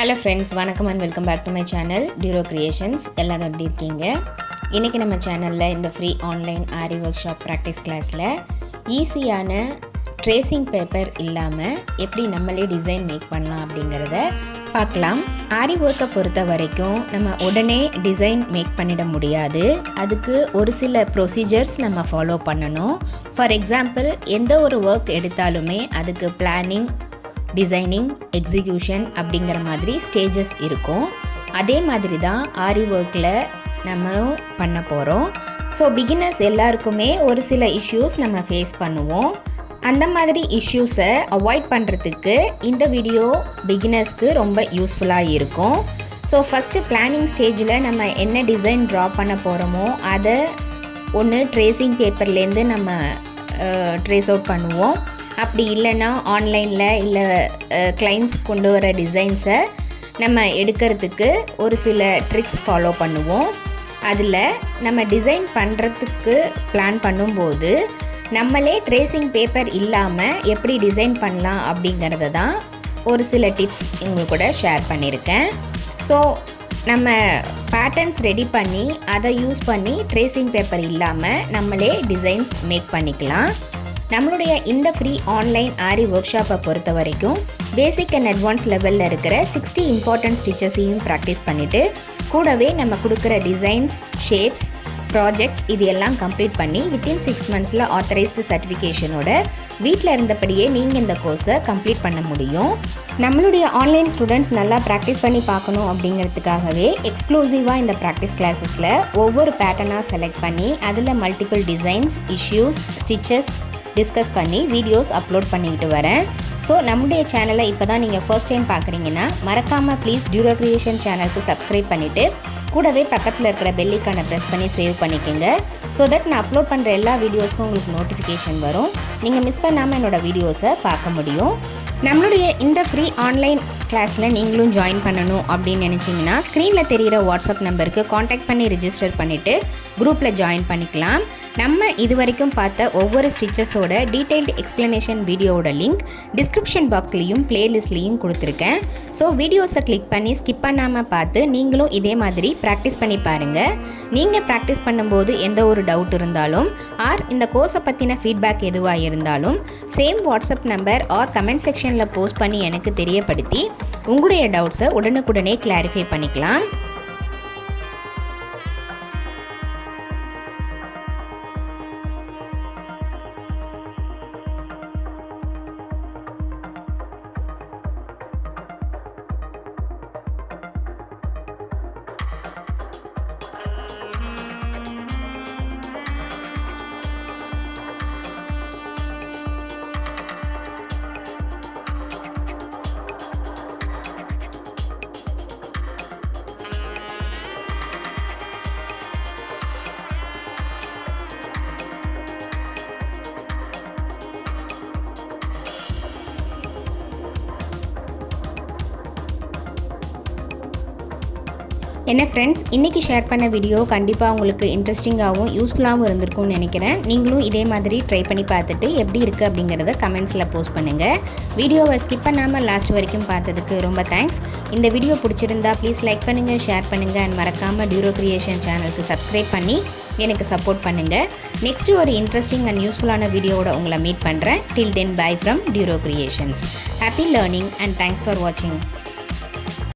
Hello friends, வணக்கம் and welcome back to my channel Duro Creations. எல்லாரும் எப்படி இருக்கீங்க? இன்னைக்கு நம்ம சேனல்ல இந்த ஃப்ரீ ஆன்லைன் ஆரி ஒர்க் ஷாப் பிராக்டிஸ் கிளாஸ்ல ஈஸியான ட்ரேசிங் பேப்பர் இல்லாம எப்படி நம்மளே டிசைன் மேக் பண்ணலாம் அப்படிங்கறத பார்க்கலாம். ஆரி ஒர்க்கை பொறுத்த வரைக்கும் நம்ம உடனே டிசைன் மேக் பண்ணிட முடியாது. அதுக்கு ஒரு சில ப்ரொசீஜர்ஸ் நம்ம ஃபாலோ பண்ணணும். ஃபார் எக்ஸாம்பிள் எந்த ஒரு ஒர்க் எடுத்தாலுமே அதுக்கு பிளானிங், டிசைனிங், எக்ஸிக்யூஷன் அப்படிங்கிற மாதிரி ஸ்டேஜஸ் இருக்கும். அதே மாதிரி தான் ஆரி ஒர்க்கில் நம்மளும் பண்ண போகிறோம். ஸோ பிகினர்ஸ் எல்லாருக்குமே ஒரு சில இஷ்யூஸ் நம்ம ஃபேஸ் பண்ணுவோம். அந்த மாதிரி இஷ்யூஸை அவாய்ட் பண்ணுறதுக்கு இந்த வீடியோ பிகினர்ஸ்க்கு ரொம்ப யூஸ்ஃபுல்லாக இருக்கும். ஸோ ஃபஸ்ட்டு பிளானிங் ஸ்டேஜில் நம்ம என்ன டிசைன் ட்ரா பண்ண போகிறோமோ அதை ஒன்று ட்ரேசிங் பேப்பர்லேருந்து நம்ம ட்ரேஸ் அவுட் பண்ணுவோம். அப்படி இல்லைன்னா ஆன்லைனில் இல்லை கிளைண்ட்ஸ் கொண்டு வர டிசைன்ஸை நம்ம எடுக்கிறதுக்கு ஒரு சில ட்ரிக்ஸ் ஃபாலோ பண்ணுவோம். அதில் நம்ம டிசைன் பண்ணுறதுக்கு பிளான் பண்ணும்போது நம்மளே ட்ரேசிங் பேப்பர் இல்லாமல் எப்படி டிசைன் பண்ணலாம் அப்படிங்கிறத தான் ஒரு சில டிப்ஸ் உங்களுக்கு கூட ஷேர் பண்ணியிருக்கேன். ஸோ நம்ம பேட்டர்ன்ஸ் ரெடி பண்ணி அதை யூஸ் பண்ணி ட்ரேசிங் பேப்பர் இல்லாமல் நம்மளே டிசைன்ஸ் மேக் பண்ணிக்கலாம். நம்மளுடைய இந்த ஃப்ரீ ஆன்லைன் ஆரி ஒர்க் ஷாப்பை பொறுத்த வரைக்கும் பேசிக் அண்ட் அட்வான்ஸ் லெவலில் இருக்கிற 60 இம்பார்ட்டன்ட் ஸ்டிச்சஸையும் ப்ராக்டிஸ் பண்ணிவிட்டு கூடவே நம்ம கொடுக்குற டிசைன்ஸ், ஷேப்ஸ், ப்ராஜெக்ட்ஸ் இது எல்லாம் கம்ப்ளீட் பண்ணி வித்தின் 6 மந்த்ஸில் ஆத்தரைஸ்டு சர்டிஃபிகேஷனோட வீட்டில் இருந்தபடியே நீங்கள் இந்த கோர்ஸை கம்ப்ளீட் பண்ண முடியும். நம்மளுடைய ஆன்லைன் ஸ்டூடெண்ட்ஸ் நல்லா ப்ராக்டிஸ் பண்ணி பார்க்கணும் அப்படிங்கிறதுக்காகவே எக்ஸ்க்ளூசிவாக இந்த ப்ராக்டிஸ் கிளாஸஸில் ஒவ்வொரு பேட்டர்னாக செலக்ட் பண்ணி அதில் multiple designs, issues, stitches discuss பண்ணி வீடியோஸ் அப்லோட் பண்ணிக்கிட்டு வரேன். ஸோ நம்முடைய சேனலை இப்போ தான் நீங்கள் ஃபர்ஸ்ட் டைம் பார்க்குறீங்கன்னா மறக்காமல் ப்ளீஸ் டியூரோ கிரியேஷன் சேனலுக்கு சப்ஸ்கிரைப் பண்ணிவிட்டு கூடவே பக்கத்தில் இருக்கிற பெல்லைக்கானை ப்ரெஸ் பண்ணி சேவ் பண்ணிக்கோங்க. ஸோ தட் நான் அப்லோட் பண்ணுற எல்லா வீடியோஸ்க்கும் உங்களுக்கு நோட்டிஃபிகேஷன் வரும். நீங்கள் மிஸ் பண்ணாமல் என்னோடய வீடியோஸை பார்க்க முடியும். நம்மளுடைய இந்த ஃப்ரீ ஆன்லைன் கிளாஸில் நீங்களும் ஜாயின் பண்ணணும் அப்படின்னு நினச்சிங்கன்னா ஸ்க்ரீனில் தெரிகிற வாட்ஸ்அப் நம்பருக்கு காண்டாக்ட் பண்ணி ரிஜிஸ்டர் பண்ணிவிட்டு குரூப்பில் ஜாயின் பண்ணிக்கலாம். நம்ம இது வரைக்கும் பார்த்த ஒவ்வொரு ஸ்டிச்சஸோட டீட்டெயில்டு எக்ஸ்ப்ளனேஷன் வீடியோவோட லிங்க் டிஸ்கிரிப்ஷன் பாக்ஸ்லேயும் பிளேலிஸ்ட்லேயும் கொடுத்துருக்கேன். ஸோ வீடியோஸை கிளிக் பண்ணி ஸ்கிப் பண்ணாமல் பார்த்து நீங்களும் இதே மாதிரி ப்ராக்டிஸ் பண்ணி பாருங்கள். நீங்கள் ப்ராக்டிஸ் பண்ணும்போது எந்த ஒரு டவுட் இருந்தாலும் ஆர் இந்த கோர்ஸை பற்றின ஃபீட்பேக் எதுவாக இருந்தாலும் same WhatsApp number or comment செக்ஷனில் போஸ்ட் பண்ணி எனக்கு தெரியப்படுத்தி உங்களுடைய டவுட்ஸை உடனுக்குடனே கிளாரிஃபை பண்ணிக்கலாம். என்ன ஃப்ரெண்ட்ஸ், இன்றைக்கி ஷேர் பண்ண வீடியோ கண்டிப்பாக உங்களுக்கு இன்ட்ரெஸ்டிங்காகவும் யூஸ்ஃபுல்லாகவும் இருந்திருக்கும்னு நினைக்கிறேன். நீங்களும் இதே மாதிரி ட்ரை பண்ணி பார்த்துட்டு எப்படி இருக்குது அப்படிங்கிறத கமெண்ட்ஸில் போஸ்ட் பண்ணுங்கள். வீடியோவை ஸ்கிப் பண்ணாமல் லாஸ்ட் வரைக்கும் பார்த்ததுக்கு ரொம்ப தேங்க்ஸ். இந்த வீடியோ பிடிச்சிருந்தா ப்ளீஸ் லைக் பண்ணுங்கள், ஷேர் பண்ணுங்கள் அண்ட் மறக்காமல் டியூரோ கிரியேஷன் சேனலுக்கு சப்ஸ்கிரைப் பண்ணி எனக்கு சப்போர்ட் பண்ணுங்கள். நெக்ஸ்ட்டு ஒரு இன்ட்ரெஸ்டிங் அண்ட் யூஸ்ஃபுல்லான வீடியோவோட உங்களை மீட் பண்ணுறேன். Till then bye from Duro creations. Happy learning and thanks for வாட்சிங்.